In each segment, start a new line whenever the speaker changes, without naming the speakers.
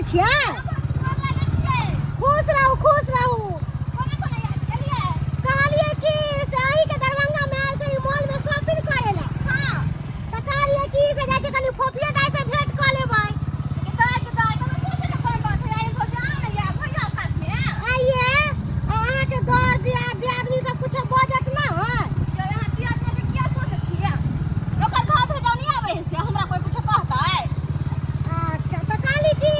छियै? खुश रहू खुश रहू। कहलिए कि से अहीं के दरभंगा में आयल छै मॉल में शॉपिंग करे ला। हां त कहलिए कि से जाय छै कनी फोफिया दाई से भेंट क लेबै। आइए अहाँ के दर दिया दियादनी सब कुछ बजट ना है। अच्छा त कहली कि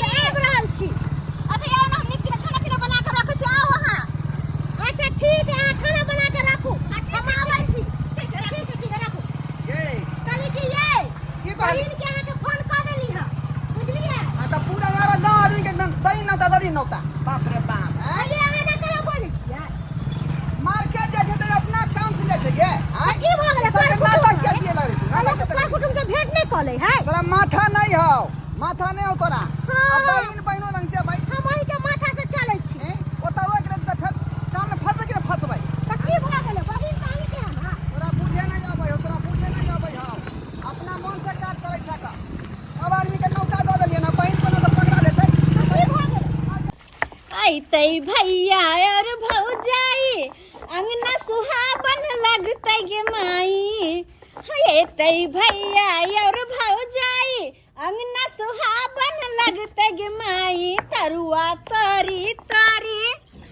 आबि रहल छी। अच्छा ठीक है खाना बना के रखू हम आबै छी। ठीक है रखू। कहली कि ये बहिन के अहाँ के फोन क देली ह बुझलिए?
आ त पूरा यार ना आदमी के दई ना दरी नौता बाप रे बाप।
अरे अहाँ ना करा बोलै छियै?
मार्केट जाय छै त अपना काम से जाय छै गे। हां
की भ गेलै?
सब नाटक के दिए लागै छै।
नाटक के कुटुंब से भेंट नहीं कले है।
तोरा माथा नहीं हो माथा नहीं हो तोरा।
हाँ।
अब बहिन बहिनो लंग जे भाई
हम वही के माथा से चलै छी।
ओता रोक ले त फिर काम में फंस के फंसबै।
त की भ गेलै? बहिन कहीं के है ना?
तोरा बुझे नहीं आबै हो तोरा बुझे नहीं आबै हो। अपना मन से काज करै छै का। अब आदमी के नौता द देलिए ना बहिन को तो पकड़ा लेतै।
की भ गेलै?
आइतै भैया और भौजाई अंगना सुहावन लगतै गे माई। अइतै भैया और भौजाई अंगना सुहावन लगतै गे माई। तरुआ तरी तरी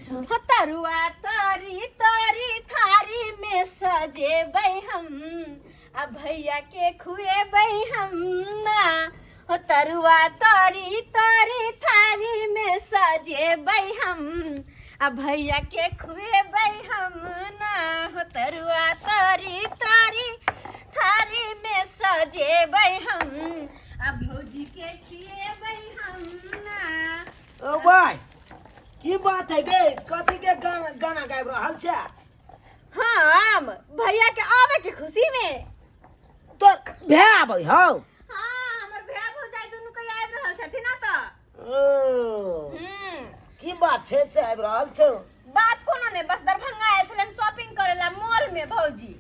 हो तरुआ तरी तरी थारी में सजेबै हम आ भैया के खुएबै हम ना। हो तरुआ तरी तरी थारी में सजेबै हम आ भैया के खुएबै हम ना। हो तरुआ तरी तरी थारी में सजेबै हम आ भौजी के खिएबै हम ना।
ओ भाई की बात है गे? कथी के गाना गाबि रहल छै?
हम भैया के आवे के खुशी में
तो भे आबै हौ।
हाँ हमर भैया भौजाई दुनू के आबि रहल छथिन ना त।
ओ की बात छै से आबि रहल छौ?
बात कोनो नहीं बस दरभंगा आयल छलन शॉपिंग करे ला मॉल में भौजी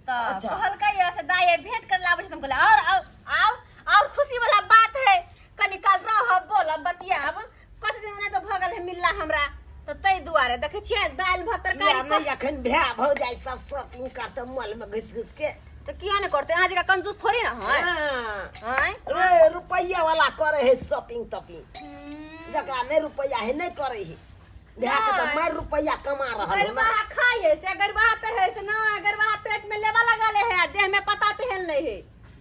त
अच्छा।
कहलकै से दाई भेंट कर लाबै छै। हम कहले और आओ खुशी वाला बात है कनी काल रह बोल बतियाब कते दिन नहीं तो भगल है मिलला हमरा तो तई दुआरे देखे छियै दाल भात तरकारी
नहीं अखन भे भौ जाय सब शॉपिंग करते मॉल में घुस घुस के।
तो किया नहीं करते आज का कंजूस थोड़ी ना है। हैं
रे रुपया वाला करे है शॉपिंग तपिंग जकरा नहीं रुपया है नहीं करे है। भे के त मार रुपया कमा रहल है
गरबा खाइए से गरबा पे है से ना गरबा पेट में लेवा लगा ले है देह में पता पहन ले है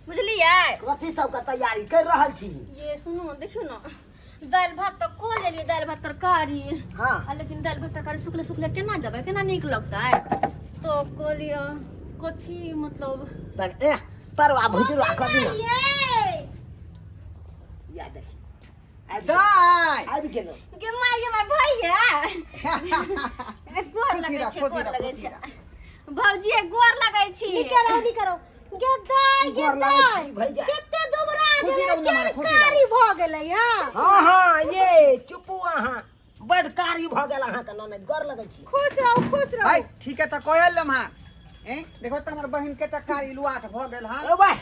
बुझलिए?
कथी सब का तैयारी कर रहल छी?
ये सुनो देखियो ना दाल भात तो को ले लिए दाल भात तरकारी।
हाँ।
लेकिन दाल भात तरकारी सुखले सुखले केना जबे केना नीक लगता है तो को लियो कथी मतलब
तक ए तरवा भुजरा कदी ना
ये
या देखी
दाई
आबि गेलो।
के माय भैया गोर लगे छै गोर लगे छै भौजी गोर लगे छी।
नी करो गे दाई गे
गोर लागै
दाई
छी भैया।
केते दुबरा
खुशी
गेलै
रहू ना मारे, खुशी
कारी भ गेलै हां।
हाँ हाँ ये चुपू अहाँ बड़ कारी भ गेल अहाँ के ननद गोर लगै छी।
खुश रहू
भाई ठीक है त कहल लम्हा देखो त हमर बहिन के त कारी लुआट भ गेल हां।
ओ भाई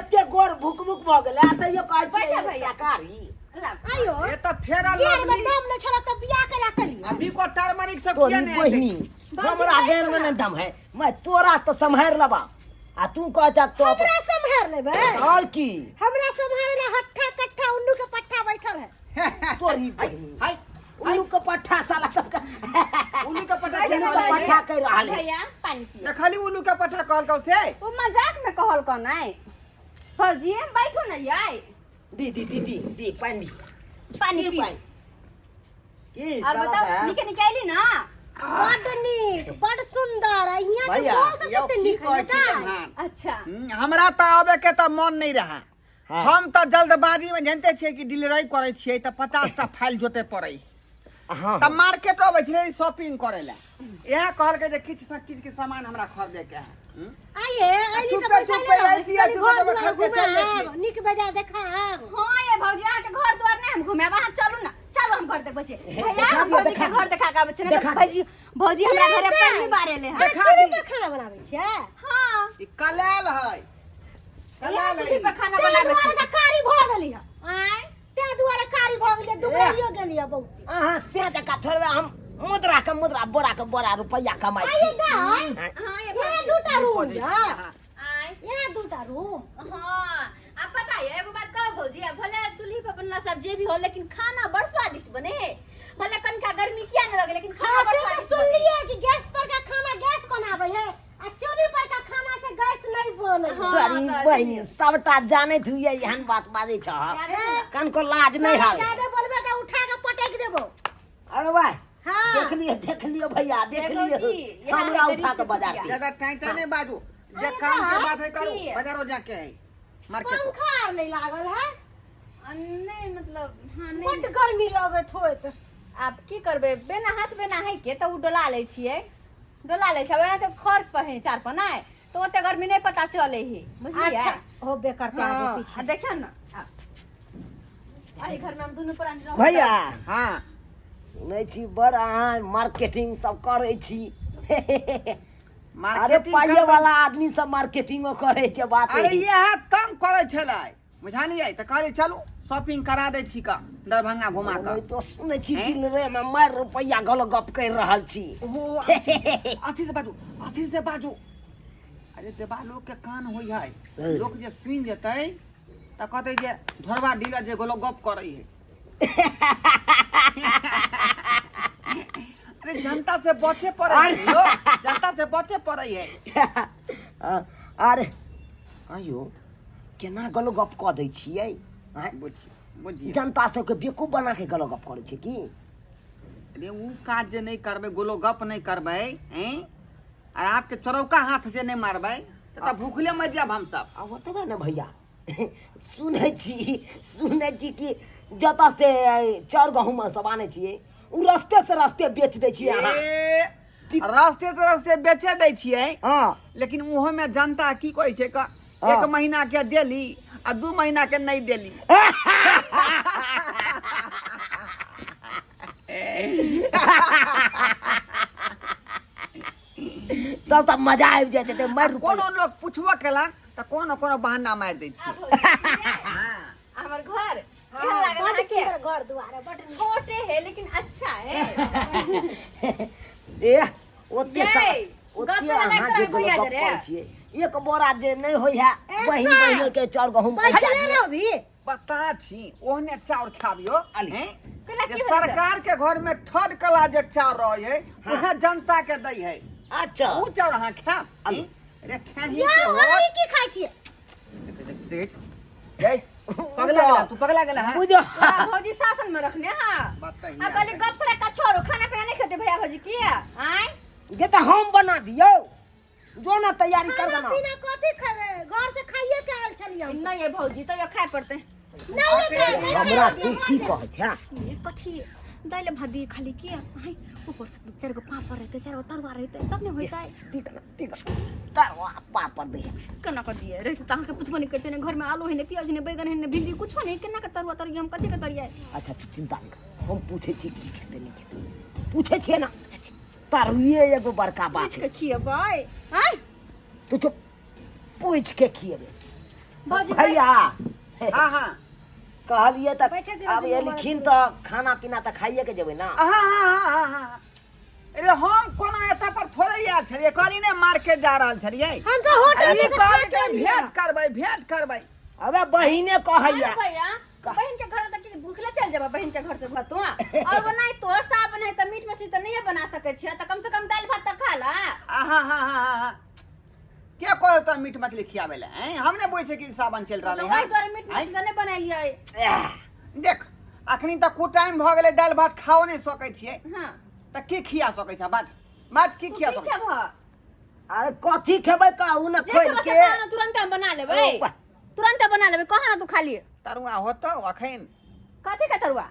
एते गोर भुक भुक भ गेल आ तइयो कहै
बैठा
छै
भैया।
कारी।
आयो
ए त फेरा
ये में
लगली
दम न छला त बियाह करा करी।
अभी को टर्मरिक सब
तोरी
किया नहीं
बहिनी हमरा गेल में न दम है मैं तोरा तो संभार लबा आ तू कह जा तो
हमरा संभार लेबै।
और की
हमरा संभार ले हट्ठा कट्ठा उल्लू के पट्ठा बैठल है।
तोरी बहिनी
हाय
उल्लू के पट्ठा साला तक
उल्लू का पटा
उल्लू के पट्ठा कर रहल है।
भैया पानी पियो
देखली उल्लू का पटा कहल कौ से
वो मजाक में कहल को नहीं फौजी बैठो ना याई
दी दी दी दी दी पानी
पानी
दी
पी
पानी की
अब
साला
बताओ निके निकाली ना
बड़ नीक बड़ सुंदर है यहाँ के
भैया
बहुत
यो
कते
की
नीक
कहै
है
छी
दाई।
लम्हा
अच्छा
हमरा त आबे के त मन नहीं रहा।
हाँ।
हम त जल्दबाजी में जानते छियै कि डिलीवरी करे छियै त 50 टा फाइल जोते पड़ै
हां
त मार्केट अबै छै शॉपिंग करे ला यह कहल के जे किछ के सामान हमरा खरीदे के है।
आइए आइए
चुप
तो
कर,
पैसा
चुप
ले
कर,
लो
आई दिया,
घर
चुप
द्वार
कर, खर्च कर, चल
घुमाएब
लेती।
नीक बजा देखाएब।
हां ये भौजी के घर द्वार नहीं हम घूमे वहां चलू ना चलो हम घर देखबै छी भैया हम भौजी के घर देखा के आबै छी ना भौजी भौजी हमरा घरे पहली बार एले हैं।
देखा
चूल्ही
दी।
पर खाना बनाबै छियै?
हां
ई कलाल है कलाल
चूल्ही
है
पर खाना
ताहि
बनाबै
दुआरे
छी
त कारी भ गेली है।
आय
ताहि दुआरे कारी
थोड़े हम मुद्रा के बोरा रुपया कमाई छी
आइएगा
हाँ ये
यहाँ दूटा रूम है
आय
यहाँ दूटा रूम
हाँ आप पता है एगो बात कहो भौजी अब भले चूल्ही पर बनला सब जे भी हो लेकिन खाना बड़ स्वादिष्ट बने भले कनका गर्मी किया न लगे लेकिन खाना बड़
से
स्वादिष्ट
सुन लिए कि गैस पर का खाना गैस बनावे है आ चूल्ही पर का खाना से गैस नहीं बने
हाँ,
तोरी बहिनी सबटा जानैत हुइए एहन बात बाजै छ कन को लाज नहीं है
ज्यादा बोलबे तो उठा के पटक देबो
अरे भाई
हाँ
देख लियो भैया देख
देखो
लियो
जी, यहाँ
हमरा
है
उठा के
गरीब
बाजार
दुखिया।
दी
ज्यादा टाइट नहीं बाजू जे
अरे
काम के
बा,
बात है करो
की है?
बाजारों जाके है मार्केट को
पंखा नहीं लागल है
नहीं मतलब हाँ
बड
नहीं
गर्मी लगत होत
आप की करबे बेना हाथ बेना है के तो उ डोला ले छिए डोला ले छबे ना तो खर पर है चार पर ना तो ओते गर्मी नहीं पता चले ही बुझलिए
अच्छा हो बेकर आगे
हाँ,
पीछे
देखिए ना अरे घर में हम दोनों प्राणी रहब
भैया
हाँ
सुनै छी बड़ अहाँ मार्केटिंग सब करै छी अरे
मार्केटिंग
पाइए
करबै।
वाला आदमी सब मार्केटिंगो करे छै बात
अरे
है।
ये हाथ काम करे छलै बुझलियै त कहलियै चलू शॉपिंग करा दै छी का दरभंगा घुमा
नहीं
के
तो सुनै छी
हैं?
दिल रे में मार रुपया गल गप कर रहल छी
ओहो अथी से बाजू अरे देवालो के कान होई है लोग जे सुन जेतै त कहतै जे धरवा डीलर जे गोलो गप करै है अरे जनता से बचे पड़े है यो जनता से बचे पड़े है
अरे आयो केना गलो गप कऽ दै छियै हैं?
बुझिए
जनता सबके बेवकूफ बना के गलो गप करै छै की
अरे वो काज जे नहीं करबै गोलो गप नहीं करबै हैं और आपके चरौका हाथ से नहीं मारबै त भूखले मर जाब हम सब
अब ओतबे ने भैया सुनै छी कि जतऽ से चाउर गहूँम सब आनै छियै उ रस्ते से रस्ते बेच दै छियै अहाँ
रास्ते तरफ से बेचे दै छियै
हाँ
लेकिन उहो में जनता की कहै छै का एक महीना के देली आ 2 महीना के नहीं देली
तब तऽ मजा आबि जाइत हेतै मारि
कोनो लोग पूछबो केला त कोनो बहाना मारि दै छियै हाँ।
हमार घर
हाँ,
केहन लागल
बड
अहाँके?
सुंदर घर दुआर है, बड
छोटे है लेकिन अच्छा है
ए ओते
ये,
ओते
गप वाला
अहाँ
नहीं
जे
करबै भैया
गप
जे रे।
करै छियै एक बोरा जे नहीं होइ है बहिन
ऐसा।
बहिन के चाउर गहूँम
पैसा
पहुँचा
ले
दियै।
लो भी
पता छी ओहने चाउर खाबियो
अली।
हैं?
केला
जे
की होइत
सरकार के घर में थर्ड क्लास जे चाउर रहे है उहे जनता के दै है
अच्छा
ऊ चाउर अहाँ खाब
अली।
हैं? अरे खाही
या
के
वही
होत
की खाई छिए
जय पगला गेला तू पगला गेला हां
बुझो
वाह, भौजी शासन में रखने हाँ
बताइए
अब पहले गप सड़क का छोड़ो खाना पीना नहीं खाते भैया भौजी की आए
ये तो हम बना दियो जो ना तैयारी कर
खाना
देना
पीना कथी खावे घर से खाइए के आयल छलिए हम।
नहीं ये भौजी तो ये खाए पड़ते
नहीं ये नहीं
हमरा की कहै छै
ये कथी दाइले भात दिए खाली की आए ऊपर से 4 गो पापड़ रहते 4 गो तरुआ रहते तब नहीं होता है
ठीक तरवा पापड़ दे
केना कर दिए रहते तो के पूछबो नहीं करते ने घर में आलू है ने प्याज है ने बैगन है ने भिंडी कुछ नहीं केना के तरुआ तरिया हम कथी के तरिया
अच्छा तू चिंता नहीं कर हम पूछे छी की खेते नहीं खेते पूछे छियै ना तरुए एगो बड़का बात
पूछ
है
के खिए भाई आए
तू चुप पूछ के खिएबे
भौजी
भैया
हां हां
कहलिए त
बैठे दे
अब
दे
ये
मोबाइल
लिखिन त खाना पीना त खाइए के जेबै ना
हां अरे हम कोनो एता पर थोड़े आयल छलिए कहली ने मार्केट जा रहल छलिए
हम तो होटल
ई
से
कहली
खा
के
के लिया।
भेंट करबै
अबे बहिने कहैया
भैया बहन के घर तक कि भूखले चल जाबा बहन के घर से घर तू और वो नहीं तो साब नहीं तो मीट मछली तो नहीं बना सके छियै तो कम से कम दाल भात तो खा ला
हां क्या कहता मीट मछली खियावे ले हैं हमने बोले छे कि सावन चल
तो
रहले
वही
हैं
घर मीट मछली तो नहीं बना लिया
देख अखनी तक कु टाइम भ गेलै दाल भात खाओ नहीं सकै छियै
हां
त की खिया सकै छ बात की खिया
ठीक
सकै
है भा
अरे कथी खेबै कहू ना
जे
खोल
के
के
बस तुरंत हम बना लेबै
ओ, वाह।
तुरंत बना लेबै कहां ना तू खा लिए
तरुआ होतो अखन
कथी का तरुआ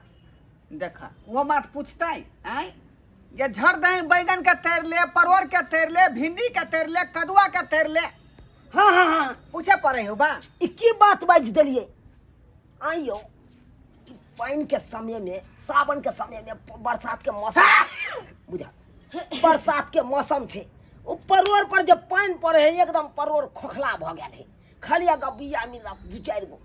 देखा वो बात पूछता है ये झड़ दही बैगन के तैर ले परवर के तैर ले भिंडी के तैर ले कदुआ के तैर ले
हाँ
पूछे पड़े हो बा
ई की बात बाज देलिए आइयो पानी के समय में सावन के समय में बरसात के मौसम बुझा बरसात के मौसम छे ओ परोर पर जब पानी पड़े है एकदम परोर खोखला भ गेल है खाली अगा बिया मिला 2-4 गो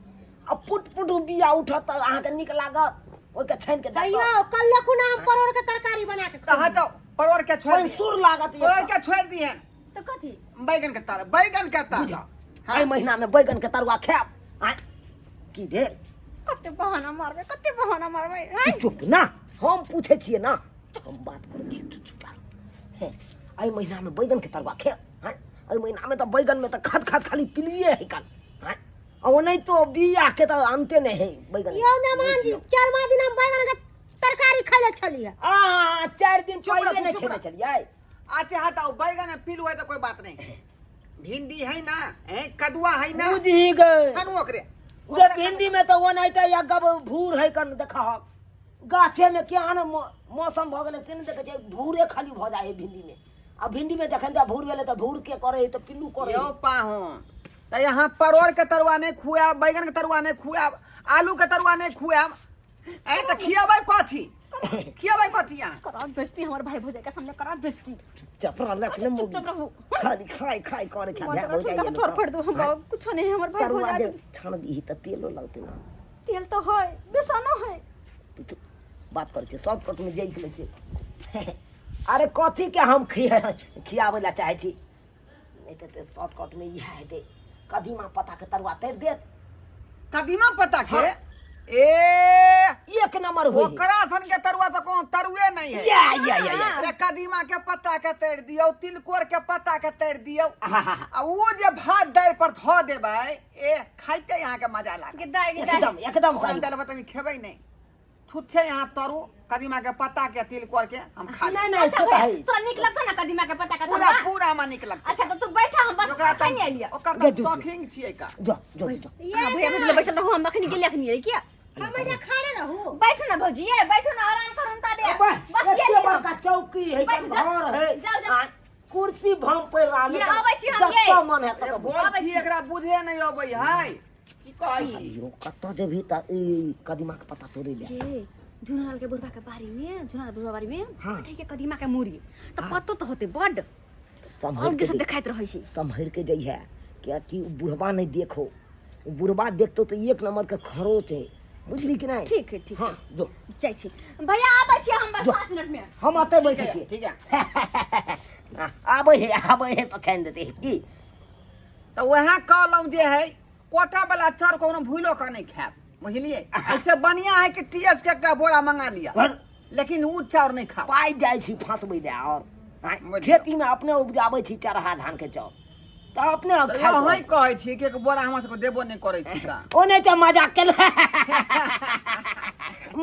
अब पुट बिया उठत अहाँ के निक लागत ओइ के छान के दे
अयो कल कुना हम परोर के तरकारी बना के
कहा तो परवर के छोड़
कोई
दिए
सुर लागत
परवर
ये
के छोड़ दिए
तो कथी
बैगन के तार बैगन के तार
बुझा आई महीना में बैगन के तरुआ खाब आय की भेल
कते बहाना मारबे कते बहाना मारबे
तू चुप ना हम पूछे छिए ना हम बात करे छी तू चुप रह हे आई महीना में बैगन के तरुआ खाब आय आई महीना में तो बैगन में तो खत खाली पिलिए है कल आय और नहीं तो बिया के तो अंते नहीं है बैगन
यो मेहमान जी 4 दिन हम बैगन के तरकारी खाइले छलिए
आ 4 दिन
चुप रह,
पहले नहीं
चुप
खेले
रह।
चलिए
अच्छा हटाओ बैगन पीलू है तो कोई बात नहीं भिंडी है ना है कदुआ है ना
बुझ ही गए
खानु ओकरे
जे भिंडी में तो वो नहीं तो या गब भूर है कन देखा हो गाछे में क्या न मौसम भ गेले से न देखे छै भूरे खाली भ जाए है भिंडी में आ भिंडी में जखन जा भूर भेले तो भूर के करे तो पिल्लू करे
यो पाहू तो यहाँ परवर के तरुआ नहीं खुआब बैगन के तरुआ नहीं खुआब आलू के तरुआ नहीं खुआब ए तो खियाबै कथी खियाबै कथी यहाँ
करा बेइज्जती हमर भाई भौजाई के सामने करा बेइज्जती
चपरा लखने मुंह
चुप रहू
खाली खाई करे छ
मत
हो
रखो,
जाए
थोड़ फोड़ दो हम कुछ नहीं हमर भाई
तरुआ
भौजाई
जे छान दी त तेलो लगते ना
तेल तो है बेसनो है
तू चुप बात कर छ सब कट में जई गेले से अरे कथी के हम खियावे ला चाहे छी नहीं तो शॉर्टकट में यह है दे कदीमा पता के तरुआ तर दे
कदीमा पता के
हाँ।
ए
एक नंबर होई
ओकरा सन के तरुआ तो कौन तरुए नहीं है
या
अरे कदीमा के पत्ता के तर दियो तिलकोर के पत्ता के तर दियो
आहा
आ वो जे भात दाल पर धो देबै ए खाइते यहाँ के मजा लागे
गिदाई गिदाई
एकदम
ओकरा
सही
दाल में तनी खेबै नहीं छुच्छे यहाँ तरू कदीमा के पत्ता के तिलकोर के हम खा
नहीं
लेब।
नहीं
अच्छा
से है
तो निक लगता ना कदीमा के पत्ता का
पूरा
तरुआ?
पूरा में निक लगता
अच्छा तो तू बैठा हम बस
ओकरा
खाई नहीं लिया
ओकर
दे
तो
दू।
शौकीन छियै का
जो जो जो
हां भैया मुझे बैठल रहू हम अखनी गेली अखनी है क्या
हम एजा खाड़े रहू
बैठो ना भौजी ये बैठो ना आराम करो ना ताबे बस ये
ये बड़का चौकी है
बैठ जा।
घर है
जाओ, जाओ।
आ, कुर्सी भम पे राले
ये आबै छी हम ये।
जत्ता मन है
अरे
तक
बोल छी एकरा बुझे नहीं अबै है की कहै छी
यो कत्ता जे भी त ई कदीमा के पत्ता तोड़े ले
ये झुनल के बुढ़वा के बारी में झुनल बुढ़वा बारी में
हाँ।
बैठे के कदीमा के मूरी तो पत्तो तो होते बड
संभल
अलगे
के
से
देख-
देखाइत रहै छै
संभल के जई है क्या कि बुढ़वा नहीं देखो बुढ़वा देखतो तो एक नंबर के खरोच है बुझली कि नहीं
ठीक है ठीक है
हाँ जो
जाइ छी भैया आबै छी हम बस
जो।
5 मिनट में
हम आते बैठे छी
ठीक है
आबै है तो छान देते है की
तो वहाँ कहलौं जे है कोटा वाला चार कोनो भूलो का नहीं खाब बुझलिए ऐसे बढ़िया है कि टीएस के का बोरा मंगा लिया
पर
लेकिन ऊ चाउर नहीं खाओ
पाई जाए छी फंसबै दे और
बुझलियै।
खेती में अपने उपजाबै छी चरहा धान के चाउर तो अपने
तो
खाइत
यही
रहै।
कहै छी कि एक बोरा हमरा सबके देबो नहीं करै छी का
ओ नहीं तो मजाक केले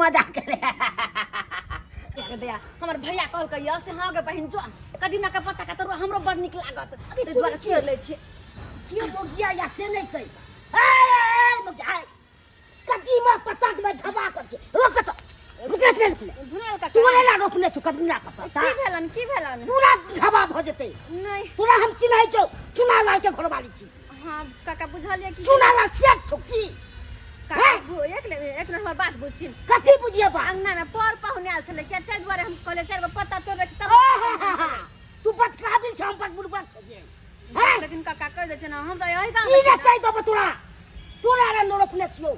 मजाक केले
दया हमर भैया कहल के या से हां के बहिन जो कदीमा के पत्ता का तरुआ हमरो बड़ निक लागत ते दुआरे चीर ले छी
क्यों बोगिया या से नहीं कही ए मजाक कदीमा पत्ता के धबा कर के रोक तो रुके ले
झुनल का
तू ले रोकने छु कदीमा का पत्ता
की भेलन
पूरा धबा भ जते
नहीं
पूरा हम चिन्है छौ चुना लाल के घरवाली छी
हां काका बुझलिए कि
चुना लाल सेट छुकी
काका एक मिनट हमर बात बुझथिन
कथी बुझिए बा
अंगना में पर पाहुने आल छले क्या ते दुआरे हम कहले चार गो पत्ता तोड़ छी तब
तू बत काबिल छ हम पर बुढ़बा छे हैं
लेकिन काका कह दे छै ना हम तो यही काम
की रे कहि दब तोरा तोरा रे रोकने छियो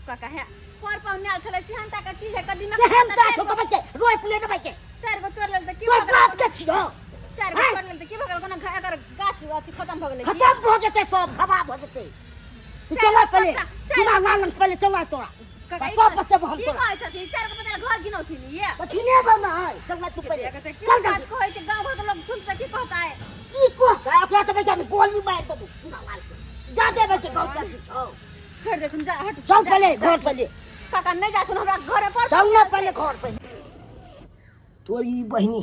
काका है पर पाहुने आल छले सिहनता के की है कदीमा
सेहनता छो कबे के रोय प्लेट में के
चार गो तोड़ लेल त की
तोर बाप के छियो
चार गो तोड़ लेल त की भगल कोनो अगर गाछ अथी खत्म भ गेलै
खत्म हो जते सब खबा हो जते तू चला पहले चुना लाल पहले चला तोरा तो पत्ते हम
की
तोरा
कहै छथि चार गो पत्ता घर गिनौथिन ये
पछिने बना है चल तू पहले
कहते की
चल
बात
जल्दी
कहै छै गांव घर के लोग सुनते की कहता है
की को अपना तो बेटा गोली मार दो चुना लाल के जा दे बस गांव चल छो
छोड़ दे तुम जा हट
चल पहले घर पहले
काका नहीं जाथुन हमरा घरे पर
चल ना पहले घर पहले तोरी बहनी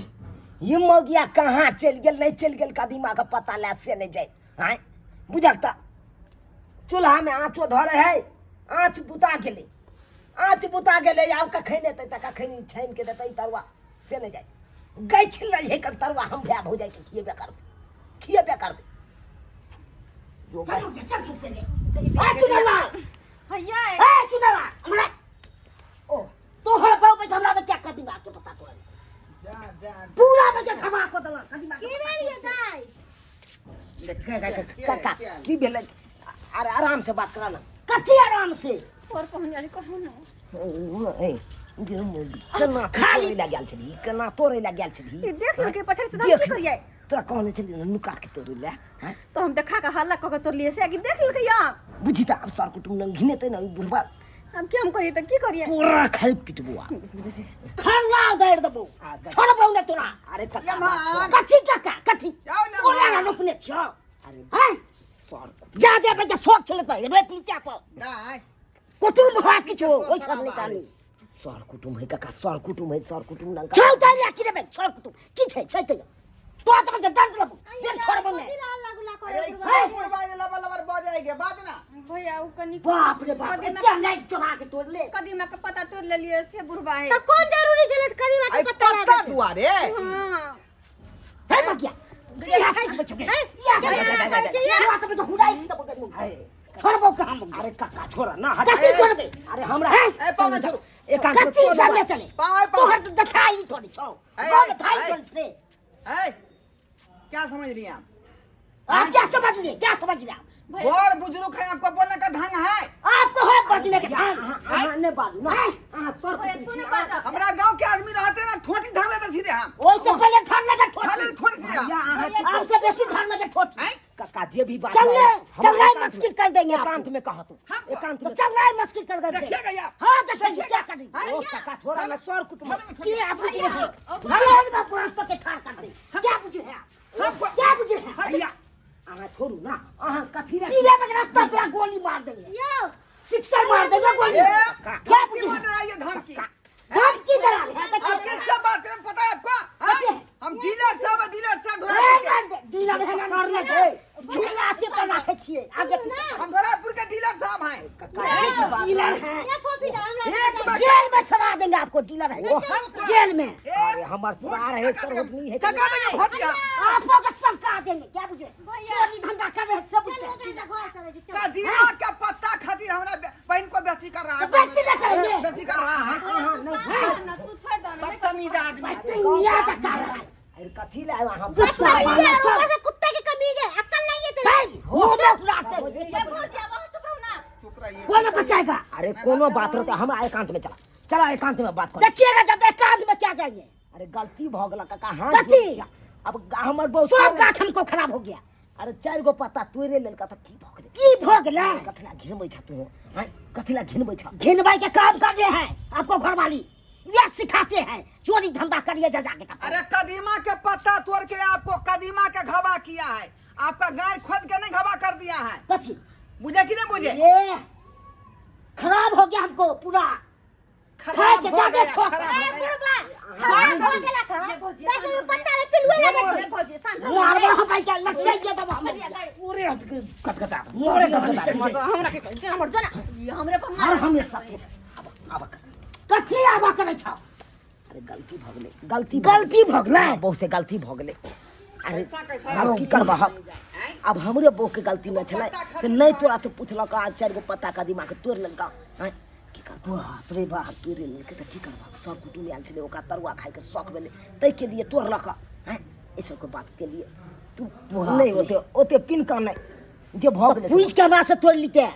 ये मौगिया कहाँ चल गेल नहीं चल गेल कदीमा का पता ले से नहीं जाए हैं बुझकता चूल्हा में आँचो धरे है आँच बुता गेले आँच बुता गेले आब कखै ने तै कखै छाइन के देतै तरुआ से नहीं जाए गई छिल रही है कर तरुआ हम भैया हो जाए के खिएबे करबे जो भाई चल तू के ले चुनला
हैया
ए चुनला हमरा ओ तो हर बाऊ पे हमरा बच्चा कदीमा के पता तोरा
जा जा
पूरा बजे खबा को दला कदीमा
की भेलिए दाई
काका की भेल अरे आराम से बात करा ना कथी आराम से
और कहूं जानी कहूं ना
केना खाली लग गेल छली केना तोरे लग गेल छली
ये देख लो के पछड़ से धमकी करिए
तोरा कहने छली नुका के तोरे ले हैं
तो हम देखा का हल्ला क के तोर लिए से कि देख लो के या
बुझी त अब सर कुटुम न घिनेते न बुढ़वा
हम क्या हम करिए त की करिए
पूरा खाई पिटबुआ खरला दर्द दबो छोड़बौ न तोरा अरे कथी कथी ओला न अपने छ अरे हैं सर जा दे बे सोच चलत भाई रे पीछा पर
नहीं
कुटुम है किछो ओइ सब निकाली सर कुटुम है काका सर कुटुम न छौ तालिया कि रे सर कुटुम की छै त तो त के दंड लब फिर छोड़बौ ने
अरे कोई बाजे लबर बजाएगे बाज ना
भैया उ कनी
बाप रे बाप क्या नहीं चुरा के तोड़ ले
कदीमा के पता तोड़ ले लिए से बुढ़वा है
तो कौन जरूरी चलत कदीमा के पत्ता
पत्ता दुआरे
हां
है बगिया या से बच गए या तो हुड़ाई से तो छोड़बो का हम अरे काका छोड़ा ना हट कथी छोड़बे अरे हमरा है
ए पावन छोड़
एकांत कथी सामने चले
पावे
तो हट दिखाई थोड़ी छो गांव में थाई चल रे
ए क्या समझ लिए आप
क्या समझ लिया
और बुजुर्ग है आपको बोलने का ढंग है
आपको है बजने के ढंग हां ने बाजू ना हां सर
तू नहीं बाजा
हमारा गांव के आदमी रहते ना ठोटी ढंग लेते सीधे हम
ओसे पहले धर लगे
ढाले थोड़ी सी
आपसे बेसी धर लगे ठोट
काका जे भी बात
चलना मुश्किल कर देंगे
एकांत में कहा तू
एकांत में चलना मुश्किल कर देंगे
देखिएगा या
हां देखिए क्या कर रही
ओ काका थोड़ा ना सर कुटुम
की आप पूछ रहे हैं भगवान का पुरस्कार के ठार कर दे क्या पूछ रहे हैं क्या पूछ रहे हैं
भैया आहा छोड़ू ना आहा कथी रे
सीधे में रास्ता पे गोली मार देंगे
यो
शिक्षा मार देंगे गोली क्या पूछ
की
रहे
मत रहिए धमकी
हैं धमकी दे रहा
आप
है
किससे बात करें पता है आपको
कथी?
हम डीलर साहब ढोला
दिला में कर ले दे झूला के बना के छिए आगे पीछे
हम ढोलापुर के डीलर साहब हैं
डीलर है
ये फोफी दा हमरा
एक बार
जेल में चला देंगे आपको डीलर है वो जेल में
अरे हमार सार है सरवतनी है
टका में भोट गया
आपको का सब का देंगे क्या बुझे चोरी धंधा कर रहे हैं सब
चलो
कुछ
बेटा घर करे छी
का दिमाग का पत्ता खातिर हमारा बहन को बेइज्जती कर रहा है
बेइज्जती ना करेंगे।
बेइज्जती कर रहा है
तू छोड़ दो ना
बदतमीज आदमी
दुनिया का कारण है
अरे कथी ला वहां
कुत्ता वाला
ऊपर
सब
से कुत्ते की कमीज है अक्ल नहीं है तेरे
वो लोग उड़ाते हैं।
ये बोल दिया वहां चुप रहो ना
चुप रहिए
कौन बचाएगा
अरे कोनो बात रहता हमरा एकांत में चला चला एकांत में बात कर
देखिएगा जब एकांत में क्या जाएंगे
अरे गलती भ गेला काका हां
कथी?
अब हमर बहुत
सब गाछ हमको खराब हो गया
अरे 4 गो पत्ता तोरे लेल का की भोग दे
की भोग ले
कथला घिनबै छ तू हां कथला घिनबै छ
घिनवाई के काम कर रहे हैं आपको घर वाली ये सिखाते हैं चोरी धंधा करिए जा जाके
अरे कदीमा के पत्ता तोड़ के आपको कदीमा के घबा किया है आपका गाय खोद के नहीं घबा कर दिया है
कथी
बुझे कि नहीं बुझे
ये खराब हो गया हमको पूरा
खराब
के
हो
जाके
गया
सो-
खराब हो गया
खराब हो गेला का वैसे भी पत्ता में पिलुए लगे थे
भौजी शांत हो
मारवा हम भाई क्या लचवाइए दब हम
पूरे कटकटा
मोरे कटकटा
हमरा के जे हमर जना ये हमरे पर
और हम ये सब
अब
कथी आवा करे छ
अरे गलती भ गेलै गलती
गलती भ गेलै
बहुत से गलती भ गेलै अरे
ऐसा कैसा
अब की करबा हम अब हमरे बो के गलती न छलै से नहीं तोरा से पूछलक आज 4 गो पत्ता का दिमाग तोड़ लगा हैं की करबा बाप रे बाप तोड़े लेके त की करबा सब कुटुम आयल छलै ओका तरुआ खाए के शौक भेलै तै के लिए तोड़लक हैं ई सब के बात के लिए तू नहीं ओते पिन का नहीं जे भ गेलै
पूछ के हमरा से तोड़ लीते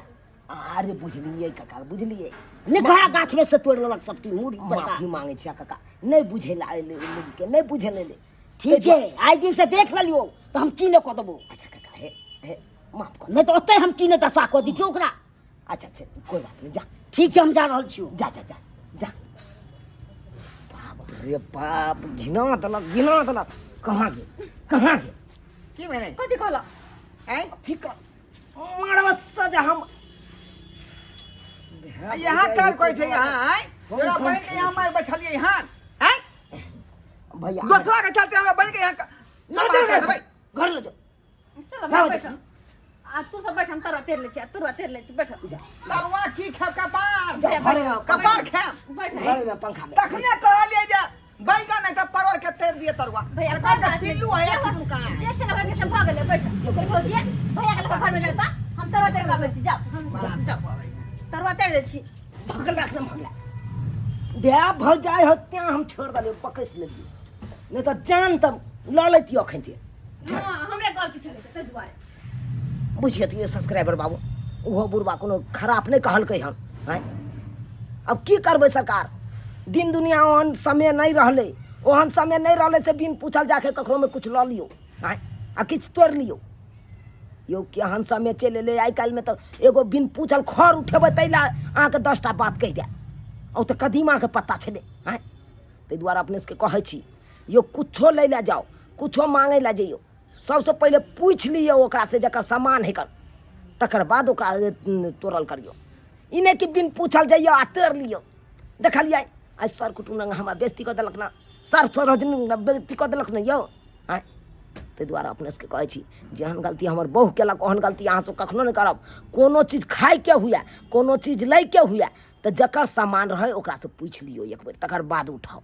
अरे बुझलिए काका बुझलिए
निखा गाछ में से तोड़ लेलक सब ती मुड़ी पर
माफी मांगे छिया काका नहीं बुझेला ले के नहीं बुझेले ले
ठीक है आज दिन से देख लियो तो हम चीने को देबो
अच्छा काका हे माफ कर
नहीं तो ओते हम चीने दशा को दी क्यों ओकरा
अच्छा कोई बात नहीं जा
ठीक है हम जा रहल छियो
जा जा जा जा बाप रे बाप घिना दलक कहाँ गे
की मैंने
कथी कहला
हैं
ठीक मारवा सजा हम
यहाँ कर कोई थे यहाँ हैं जरा बहन के यहाँ मैं बैठलिए यहाँ हैं
भैया
दूसरा के चलते हमरा बहन के यहाँ
घर ले जा
चलो बैठ आ तू सब बैठ हम तरवा तेर ले छी तरवा तेर ले छी बैठ
लरवा की खा कपार
घरे में
कपार खा
बैठ
घरे में पंखा में
तखने कहलिए जे बैगन है त परवल के तेल दिए तरुआ
भैया
का का पिल्लू है या तुम कहां है
जे चला के सब भाग ले बैठ भौजी भैया के घर में जाता हम तरवा तेर का बैठ जाओ तरवा तेर ले छी
भगला से भगला ब्याह भ जाए हो त्या हम छोड़ दले पकस लेलिए नहीं तो जान तब ल लेती अखन ते
हां हमरे गलती चले ते दुआरे
बुझिए तो ये सब्सक्राइबर बाबू ओहो बुढ़बा कोनो खराब नहीं कहलकै हन हैं। अब की करबै सरकार, दिन दुनिया ओहन समय नहीं रहले, ओहन समय नहीं रहले से बिन पूछल जाके ककरो में कुछ लऽ लियो हैं आ किछु तोड़ लियो। यो केहन समय चलि एलै, आइ काल्हि में तो एगो बिन पूछल खर उठेबै तै ला अहाँके 10टा बात कहि दे, और तो कदीमाके पता छलै हैं। ताहि दुआरे अपने सबके कहै छी यो कुछो लै लए जाओ, कुछो मांगै लए जइयो, सबसे पहिले पूछि लियो ओकरा से जकर सामान है, तकर बाद ओकरा तोड़ल करियो। ई नहीं कि बिन पूछल जइयो आ तोड़ लियो। देखलिए आज सर कुटुम्ब हमरा बेइज्जती कऽ देलक ना, सर सरोजनी बेइज्जती कऽ देलक ना यौ हैं। ताहि दुआरे अपने सबके कहै छी जेहन गलती हमर बहू केलक ओहन गलती अहाँ सब कखनो नहीं करब। कोनो चीज खाइके हुए, कोनो चीज लैके हुए तो जकर सामान रहे ओकरा से पूछि लियो एक बेर, तकर बाद उठाओ।